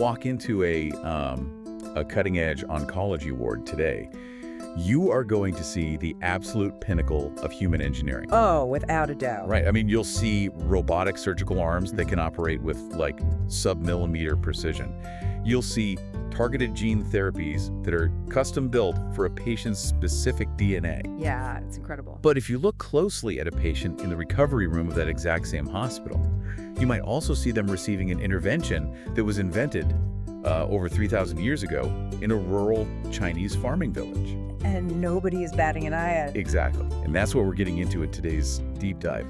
walk into a cutting-edge oncology ward today, you are going to see the absolute pinnacle of human engineering. Oh, without a doubt. Right. I mean, you'll see robotic surgical arms that can operate with like sub-millimeter precision. You'll see targeted gene therapies that are custom built for a patient's specific DNA. Yeah, it's incredible. But if you look closely at a patient in the recovery room of that exact same hospital, you might also see them receiving an intervention that was invented over 3,000 years ago in a rural Chinese farming village. And nobody is batting an eye at it. Exactly. And that's what we're getting into in today's deep dive.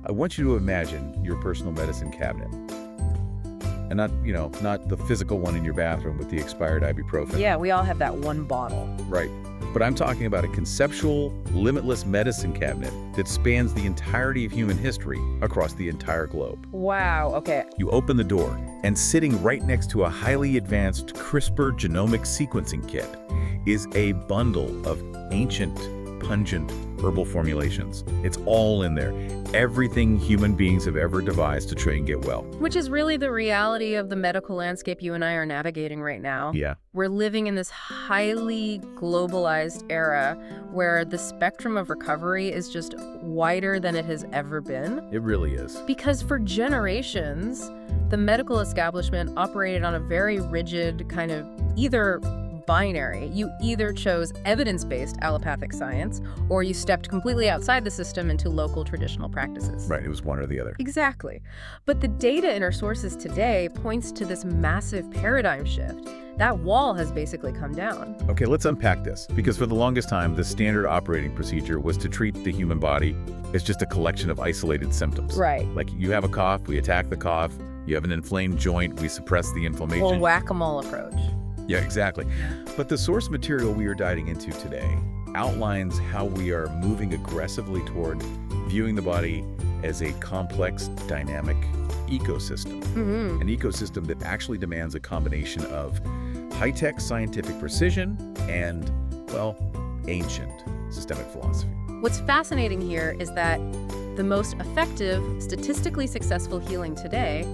I want you to imagine your personal medicine cabinet. And not the physical one in your bathroom with the expired ibuprofen. Yeah, we all have that one bottle. Right. But I'm talking about a conceptual, limitless medicine cabinet that spans the entirety of human history across the entire globe. Wow, okay. You open the door, and sitting right next to a highly advanced CRISPR genomic sequencing kit is a bundle of ancient, pungent herbal formulations. It's all in there. Everything human beings have ever devised to try and get well. Which is really the reality of the medical landscape you and I are navigating right now. Yeah. We're living in this highly globalized era where the spectrum of recovery is just wider than it has ever been. It really is. Because for generations, the medical establishment operated on a very rigid kind of either binary. You either chose evidence-based allopathic science or you stepped completely outside the system into local traditional practices. Right, it was one or the other. Exactly. But the data in our sources today points to this massive paradigm shift. That wall has basically come down. Okay, let's unpack this. Because for the longest time, the standard operating procedure was to treat the human body as just a collection of isolated symptoms. Right. Like you have a cough, we attack the cough. You have an inflamed joint, we suppress the inflammation. Or whack-a-mole approach. Yeah, exactly. But the source material we are diving into today outlines how we are moving aggressively toward viewing the body as a complex, dynamic ecosystem. Mm-hmm. An ecosystem that actually demands a combination of high-tech scientific precision and, well, ancient systemic philosophy. What's fascinating here is that the most effective, statistically successful healing today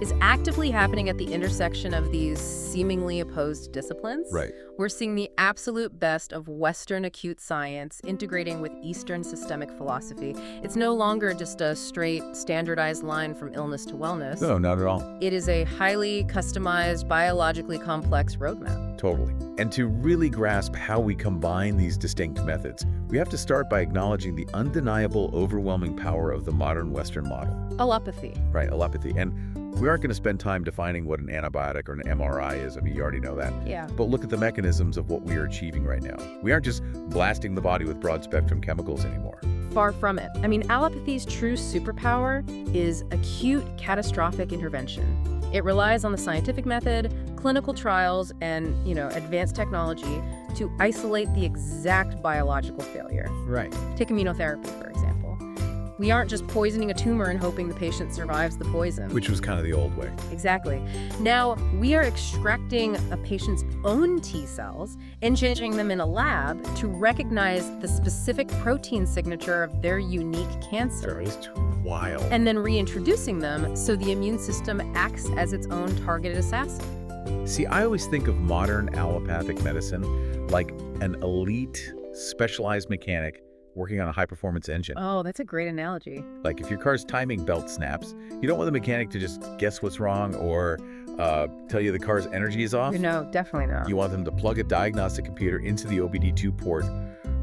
is actively happening at the intersection of these seemingly opposed disciplines. Right. We're seeing the absolute best of Western acute science integrating with Eastern systemic philosophy. It's no longer just a straight, standardized line from illness to wellness. No, not at all. It is a highly customized, biologically complex roadmap. Totally. And to really grasp how we combine these distinct methods, we have to start by acknowledging the undeniable, overwhelming power of the modern Western model. Allopathy. Right, allopathy. And we aren't going to spend time defining what an antibiotic or an MRI is. I mean, you already know that. Yeah. But look at the mechanisms of what we are achieving right now. We aren't just blasting the body with broad-spectrum chemicals anymore. Far from it. I mean, allopathy's true superpower is acute catastrophic intervention. It relies on the scientific method, clinical trials, and, advanced technology to isolate the exact biological failure. Right. Take immunotherapy, for example. We aren't just poisoning a tumor and hoping the patient survives the poison. Which was kind of the old way. Exactly. Now, we are extracting a patient's own T cells and changing them in a lab to recognize the specific protein signature of their unique cancer. It's wild. And then reintroducing them so the immune system acts as its own targeted assassin. See, I always think of modern allopathic medicine like an elite, specialized mechanic working on a high-performance engine. Oh, that's a great analogy. Like if your car's timing belt snaps, you don't want the mechanic to just guess what's wrong or tell you the car's energy is off. No, definitely not. You want them to plug a diagnostic computer into the OBD2 port,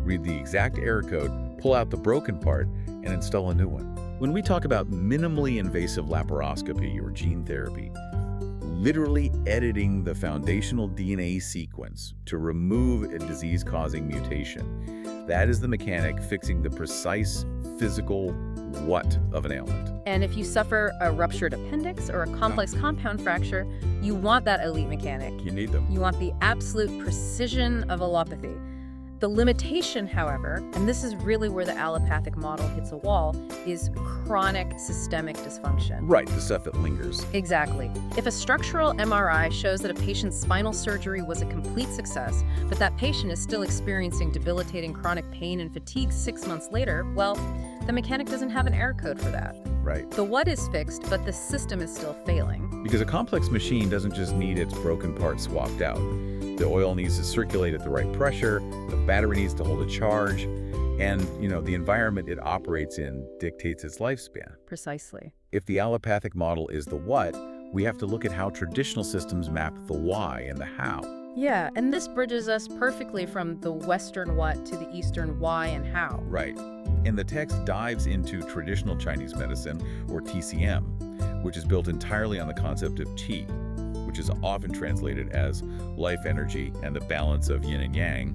read the exact error code, pull out the broken part, and install a new one. When we talk about minimally invasive laparoscopy or gene therapy, literally editing the foundational DNA sequence to remove a disease-causing mutation, that is the mechanic fixing the precise physical what of an ailment. And if you suffer a ruptured appendix or a complex compound fracture, you want that elite mechanic. You need them. You want the absolute precision of allopathy. The limitation, however, and this is really where the allopathic model hits a wall, is chronic systemic dysfunction. Right, the stuff that lingers. Exactly. If a structural MRI shows that a patient's spinal surgery was a complete success, but that patient is still experiencing debilitating chronic pain and fatigue 6 months later, well, the mechanic doesn't have an error code for that. Right. The what is fixed, but the system is still failing. Because a complex machine doesn't just need its broken parts swapped out. The oil needs to circulate at the right pressure, the battery needs to hold a charge, and, the environment it operates in dictates its lifespan. Precisely. If the allopathic model is the what, we have to look at how traditional systems map the why and the how. Yeah, and this bridges us perfectly from the Western what to the Eastern why and how. Right. And the text dives into traditional Chinese medicine, or TCM, which is built entirely on the concept of qi, which is often translated as life energy and the balance of yin and yang.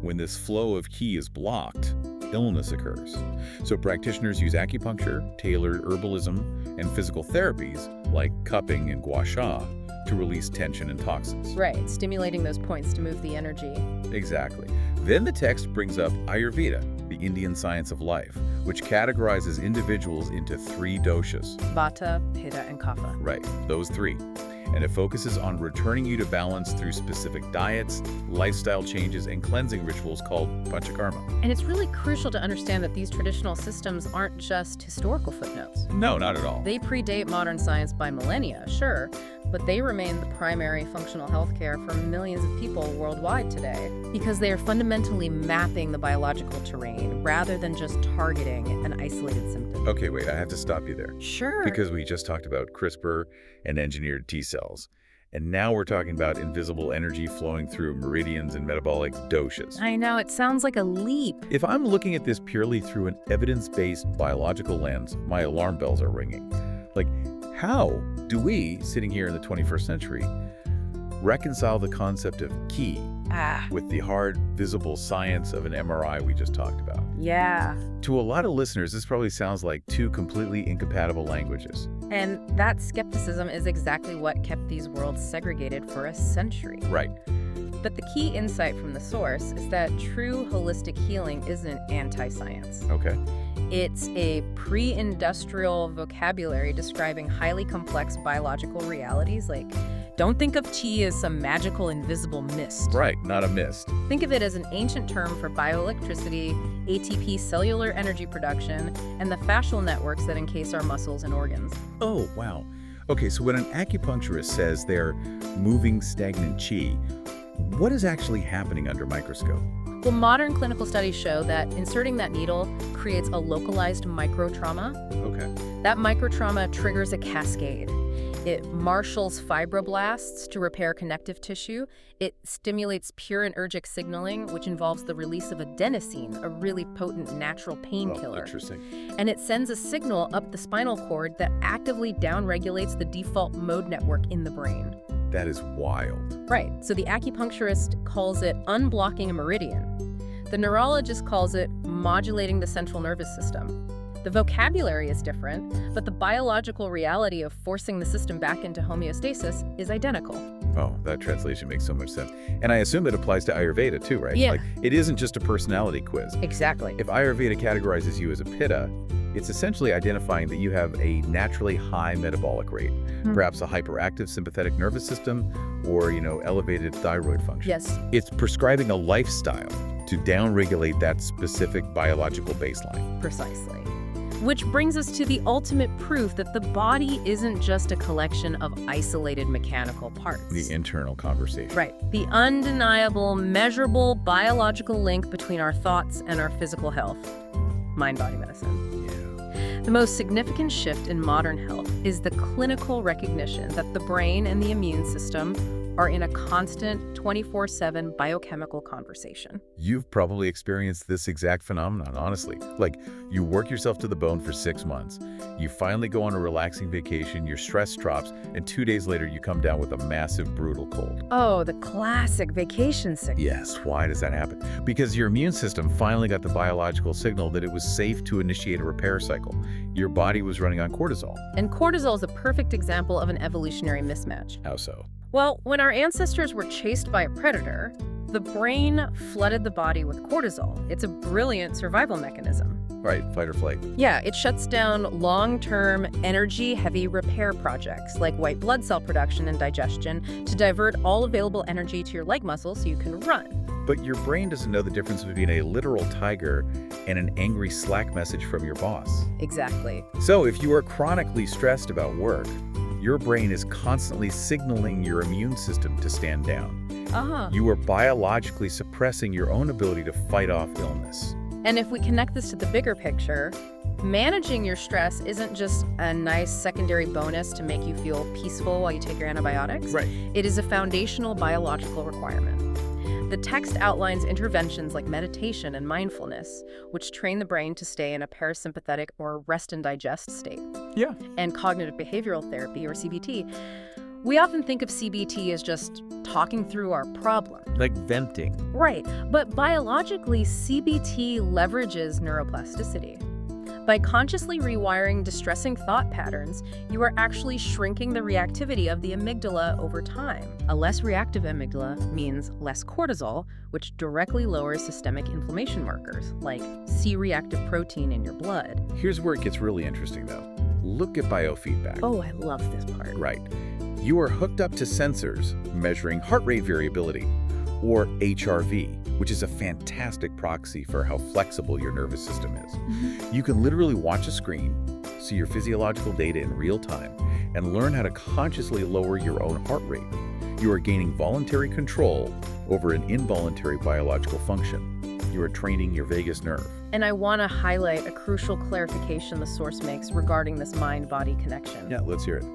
When this flow of qi is blocked, illness occurs. So practitioners use acupuncture, tailored herbalism, and physical therapies like cupping and gua sha to release tension and toxins. Right, stimulating those points to move the energy. Exactly. Then the text brings up Ayurveda, the Indian science of life, which categorizes individuals into 3 doshas. Vata, Pitta, and Kapha. Right, those 3. And it focuses on returning you to balance through specific diets, lifestyle changes, and cleansing rituals called panchakarma. And it's really crucial to understand that these traditional systems aren't just historical footnotes. No, not at all. They predate modern science by millennia, sure, but they remain the primary functional healthcare for millions of people worldwide today because they are fundamentally mapping the biological terrain rather than just targeting an isolated symptom. Okay, wait, I have to stop you there. Sure. Because we just talked about CRISPR and engineered T cells. And now we're talking about invisible energy flowing through meridians and metabolic doshas. I know, it sounds like a leap. If I'm looking at this purely through an evidence-based biological lens, my alarm bells are ringing. Like, how do we, sitting here in the 21st century, reconcile the concept of qi with the hard, visible science of an MRI we just talked about? Yeah. To a lot of listeners, this probably sounds like 2 completely incompatible languages. And that skepticism is exactly what kept these worlds segregated for a century. Right. But the key insight from the source is that true holistic healing isn't anti-science. Okay. It's a pre-industrial vocabulary describing highly complex biological realities. Like, don't think of qi as some magical invisible mist. Right, not a mist. Think of it as an ancient term for bioelectricity, ATP cellular energy production, and the fascial networks that encase our muscles and organs. Oh, wow. Okay, so when an acupuncturist says they're moving stagnant qi, what is actually happening under microscope? Well, modern clinical studies show that inserting that needle creates a localized microtrauma. Okay. That microtrauma triggers a cascade. It marshals fibroblasts to repair connective tissue. It stimulates purinergic signaling, which involves the release of adenosine, a really potent natural painkiller. Oh, interesting. And it sends a signal up the spinal cord that actively downregulates the default mode network in the brain. That is wild. Right, so the acupuncturist calls it unblocking a meridian. The neurologist calls it modulating the central nervous system. The vocabulary is different, but the biological reality of forcing the system back into homeostasis is identical. Oh, that translation makes so much sense. And I assume it applies to Ayurveda too, right? Yeah. Like, it isn't just a personality quiz. Exactly. If Ayurveda categorizes you as a Pitta, it's essentially identifying that you have a naturally high metabolic rate, perhaps a hyperactive sympathetic nervous system, or, elevated thyroid function. Yes. It's prescribing a lifestyle to downregulate that specific biological baseline. Precisely. Which brings us to the ultimate proof that the body isn't just a collection of isolated mechanical parts. The internal conversation. Right. The undeniable, measurable biological link between our thoughts and our physical health. Mind-body medicine. The most significant shift in modern health is the clinical recognition that the brain and the immune system are in a constant 24/7 biochemical conversation. You've probably experienced this exact phenomenon, honestly. Like, you work yourself to the bone for 6 months, you finally go on a relaxing vacation, your stress drops, and 2 days later you come down with a massive, brutal cold. Oh, the classic vacation sickness. Yes, why does that happen? Because your immune system finally got the biological signal that it was safe to initiate a repair cycle. Your body was running on cortisol. And cortisol is a perfect example of an evolutionary mismatch. How so? Well, when our ancestors were chased by a predator, the brain flooded the body with cortisol. It's a brilliant survival mechanism. Right, fight or flight. Yeah, it shuts down long-term, energy-heavy repair projects like white blood cell production and digestion to divert all available energy to your leg muscles so you can run. But your brain doesn't know the difference between a literal tiger and an angry Slack message from your boss. Exactly. So if you are chronically stressed about work, Your brain is constantly signaling your immune system to stand down. Uh-huh. You are biologically suppressing your own ability to fight off illness. And if we connect this to the bigger picture, managing your stress isn't just a nice secondary bonus to make you feel peaceful while you take your antibiotics. Right. It is a foundational biological requirement. The text outlines interventions like meditation and mindfulness, which train the brain to stay in a parasympathetic or rest and digest state. Yeah. And cognitive behavioral therapy, or CBT. We often think of CBT as just talking through our problem. Like venting. Right, but biologically, CBT leverages neuroplasticity. By consciously rewiring distressing thought patterns, you are actually shrinking the reactivity of the amygdala over time. A less reactive amygdala means less cortisol, which directly lowers systemic inflammation markers, like C-reactive protein in your blood. Here's where it gets really interesting, though. Look at biofeedback. Oh, I love this part. Right. You are hooked up to sensors measuring heart rate variability, or HRV, which is a fantastic proxy for how flexible your nervous system is. You can literally watch a screen, see your physiological data in real time, and learn how to consciously lower your own heart rate. You are gaining voluntary control over an involuntary biological function. You are training your vagus nerve. And I want to highlight a crucial clarification the source makes regarding this mind-body connection. Yeah, let's hear it.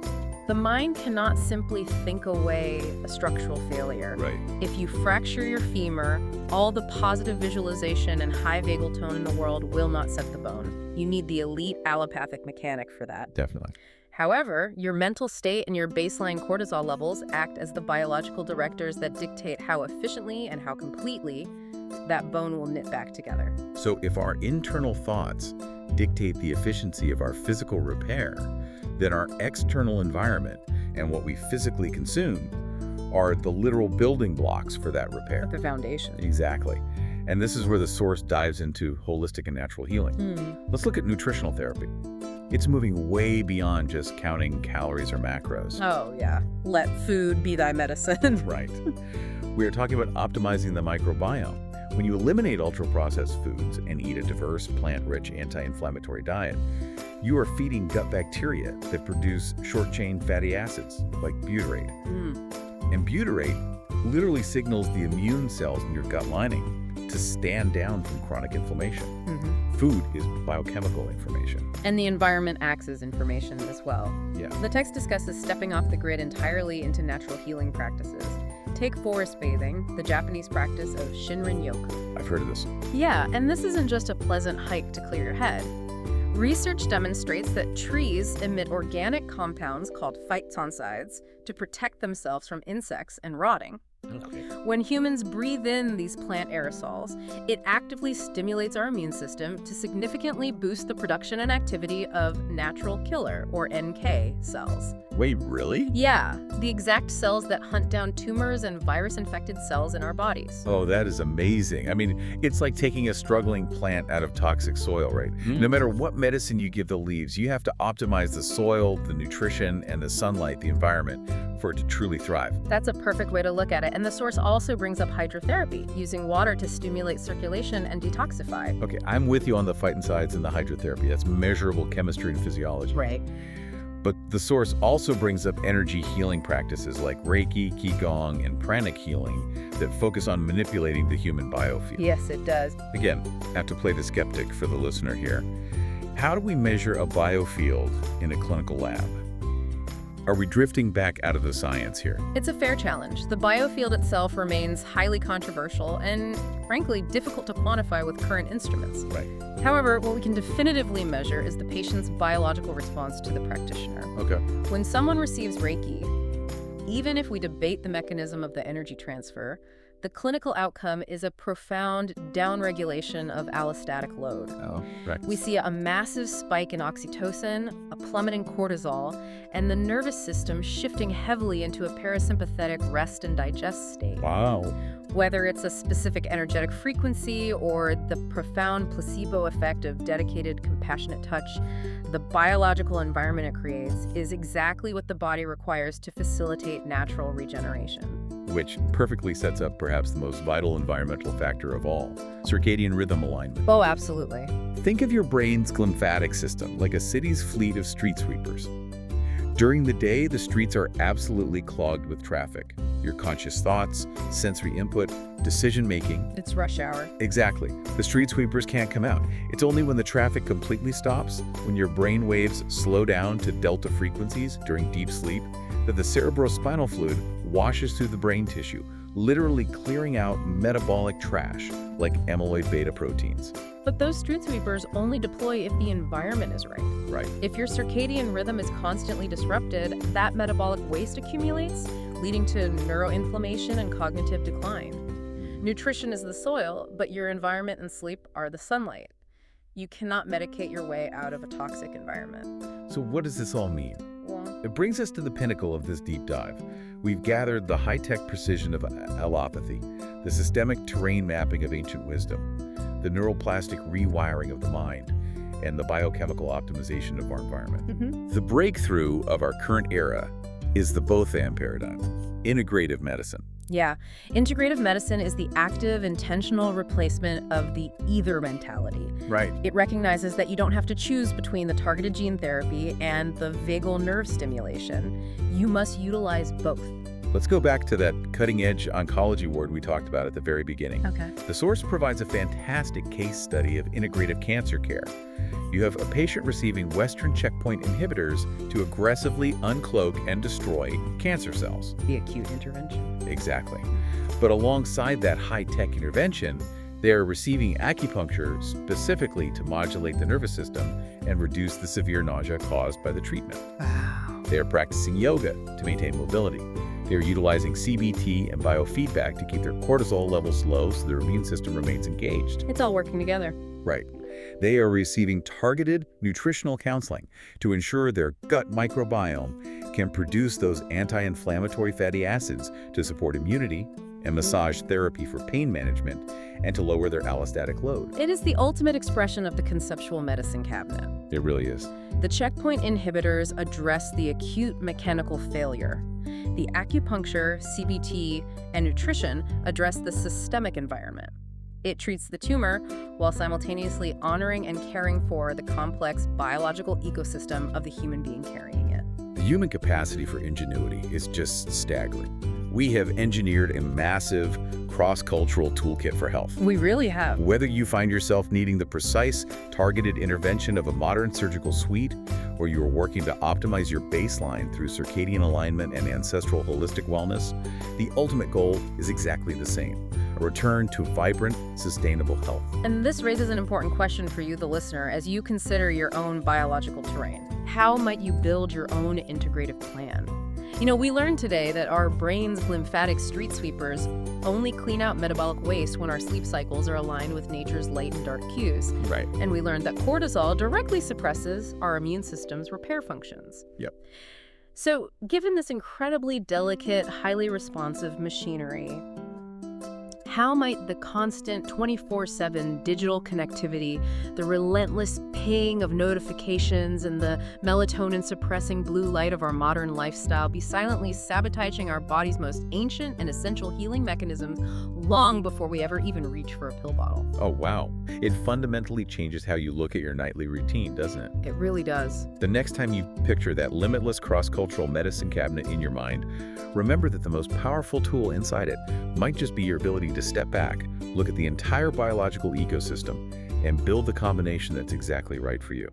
The mind cannot simply think away a structural failure. Right. If you fracture your femur, all the positive visualization and high vagal tone in the world will not set the bone. You need the elite allopathic mechanic for that. Definitely. However, your mental state and your baseline cortisol levels act as the biological directors that dictate how efficiently and how completely that bone will knit back together. So if our internal thoughts dictate the efficiency of our physical repair, then our external environment and what we physically consume are the literal building blocks for that repair. The foundation. Exactly. And this is where the source dives into holistic and natural healing. Let's look at nutritional therapy. It's moving way beyond just counting calories or macros. Oh, yeah. Let food be thy medicine. Right. We are talking about optimizing the microbiome. When you eliminate ultra-processed foods and eat a diverse, plant-rich, anti-inflammatory diet, you are feeding gut bacteria that produce short-chain fatty acids, like butyrate. And butyrate literally signals the immune cells in your gut lining to stand down from chronic inflammation. Food is biochemical information. And the environment acts as information as well. Yeah. The text discusses stepping off the grid entirely into natural healing practices. Take forest bathing, the Japanese practice of Shinrin-yoku. I've heard of this. Yeah, and this isn't just a pleasant hike to clear your head. Research demonstrates that trees emit organic compounds called phytoncides to protect themselves from insects and rotting. Okay. When humans breathe in these plant aerosols, it actively stimulates our immune system to significantly boost the production and activity of natural killer, or NK, cells. Wait, really? Yeah, the exact cells that hunt down tumors and virus-infected cells in our bodies. Oh, that is amazing. I mean, it's like taking a struggling plant out of toxic soil, right? No matter what medicine you give the leaves, you have to optimize the soil, the nutrition, and the sunlight, the environment, for it to truly thrive. That's a perfect way to look at it. And the source also brings up hydrotherapy, using water to stimulate circulation and detoxify. Okay, I'm with you on the phytoncides and the hydrotherapy. That's measurable chemistry and physiology. Right. But the source also brings up energy healing practices like Reiki, Qigong, and pranic healing that focus on manipulating the human biofield. Yes, it does. Again, I have to play the skeptic for the listener here. How do we measure a biofield in a clinical lab? Are we drifting back out of the science here? It's a fair challenge. The biofield itself remains highly controversial and, frankly, difficult to quantify with current instruments. Right. However, what we can definitively measure is the patient's biological response to the practitioner. Okay. When someone receives Reiki, even if we debate the mechanism of the energy transfer, the clinical outcome is a profound downregulation of allostatic load. Oh, right. We see a massive spike in oxytocin, a plummeting cortisol, and the nervous system shifting heavily into a parasympathetic rest and digest state. Wow. Whether it's a specific energetic frequency or the profound placebo effect of dedicated, compassionate touch, the biological environment it creates is exactly what the body requires to facilitate natural regeneration. Which perfectly sets up perhaps the most vital environmental factor of all, circadian rhythm alignment. Oh, absolutely. Think of your brain's glymphatic system like a city's fleet of street sweepers. During the day, the streets are absolutely clogged with traffic. Your conscious thoughts, sensory input, decision-making. It's rush hour. Exactly. The street sweepers can't come out. It's only when the traffic completely stops, when your brain waves slow down to delta frequencies during deep sleep, that the cerebrospinal fluid washes through the brain tissue, literally clearing out metabolic trash like amyloid beta proteins. But those street sweepers only deploy if the environment is right. Right. If your circadian rhythm is constantly disrupted, that metabolic waste accumulates, leading to neuroinflammation and cognitive decline. Nutrition is the soil, but your environment and sleep are the sunlight. You cannot medicate your way out of a toxic environment. So what does this all mean? Well, It brings us to the pinnacle of this deep dive. We've gathered the high-tech precision of allopathy, the systemic terrain mapping of ancient wisdom, the neuroplastic rewiring of the mind, and the biochemical optimization of our environment. The breakthrough of our current era is the both-and paradigm, integrative medicine. yeah. Integrative medicine is the active, intentional replacement of the either mentality. Right. It recognizes that you don't have to choose between the targeted gene therapy and the vagal nerve stimulation. You must utilize both. Let's go back to that cutting-edge oncology ward we talked about at the very beginning. Okay. The source provides a fantastic case study of integrative cancer care. You have a patient receiving Western checkpoint inhibitors to aggressively uncloak and destroy cancer cells. The acute intervention. Exactly. But alongside that high-tech intervention, they're receiving acupuncture specifically to modulate the nervous system and reduce the severe nausea caused by the treatment. Wow. They are practicing yoga to maintain mobility. They're utilizing CBT and biofeedback to keep their cortisol levels low so their immune system remains engaged. It's all working together. Right. They are receiving targeted nutritional counseling to ensure their gut microbiome can produce those anti-inflammatory fatty acids to support immunity, and massage therapy for pain management and to lower their allostatic load. It is the ultimate expression of the conceptual medicine cabinet. It really is. The checkpoint inhibitors address the acute mechanical failure. The acupuncture, CBT, and nutrition address the systemic environment. It treats the tumor while simultaneously honoring and caring for the complex biological ecosystem of the human being carrying it. The human capacity for ingenuity is just staggering. We have engineered a massive cross-cultural toolkit for health. We really have. Whether you find yourself needing the precise, targeted intervention of a modern surgical suite, or you are working to optimize your baseline through circadian alignment and ancestral holistic wellness, the ultimate goal is exactly the same: a return to vibrant, sustainable health. And this raises an important question for you, the listener, as you consider your own biological terrain. How might you build your own integrative plan? You know, we learned today that our brain's lymphatic street sweepers only clean out metabolic waste when our sleep cycles are aligned with nature's light and dark cues. Right. And we learned that cortisol directly suppresses our immune system's repair functions. Yep. So, given this incredibly delicate, highly responsive machinery, how might the constant 24/7 digital connectivity, the relentless ping of notifications, and the melatonin-suppressing blue light of our modern lifestyle be silently sabotaging our body's most ancient and essential healing mechanisms long before we ever even reach for a pill bottle? Oh, wow. It fundamentally changes how you look at your nightly routine, doesn't it? It really does. The next time you picture that limitless cross-cultural medicine cabinet in your mind, remember that the most powerful tool inside it might just be your ability to step back, look at the entire biological ecosystem, and build the combination that's exactly right for you.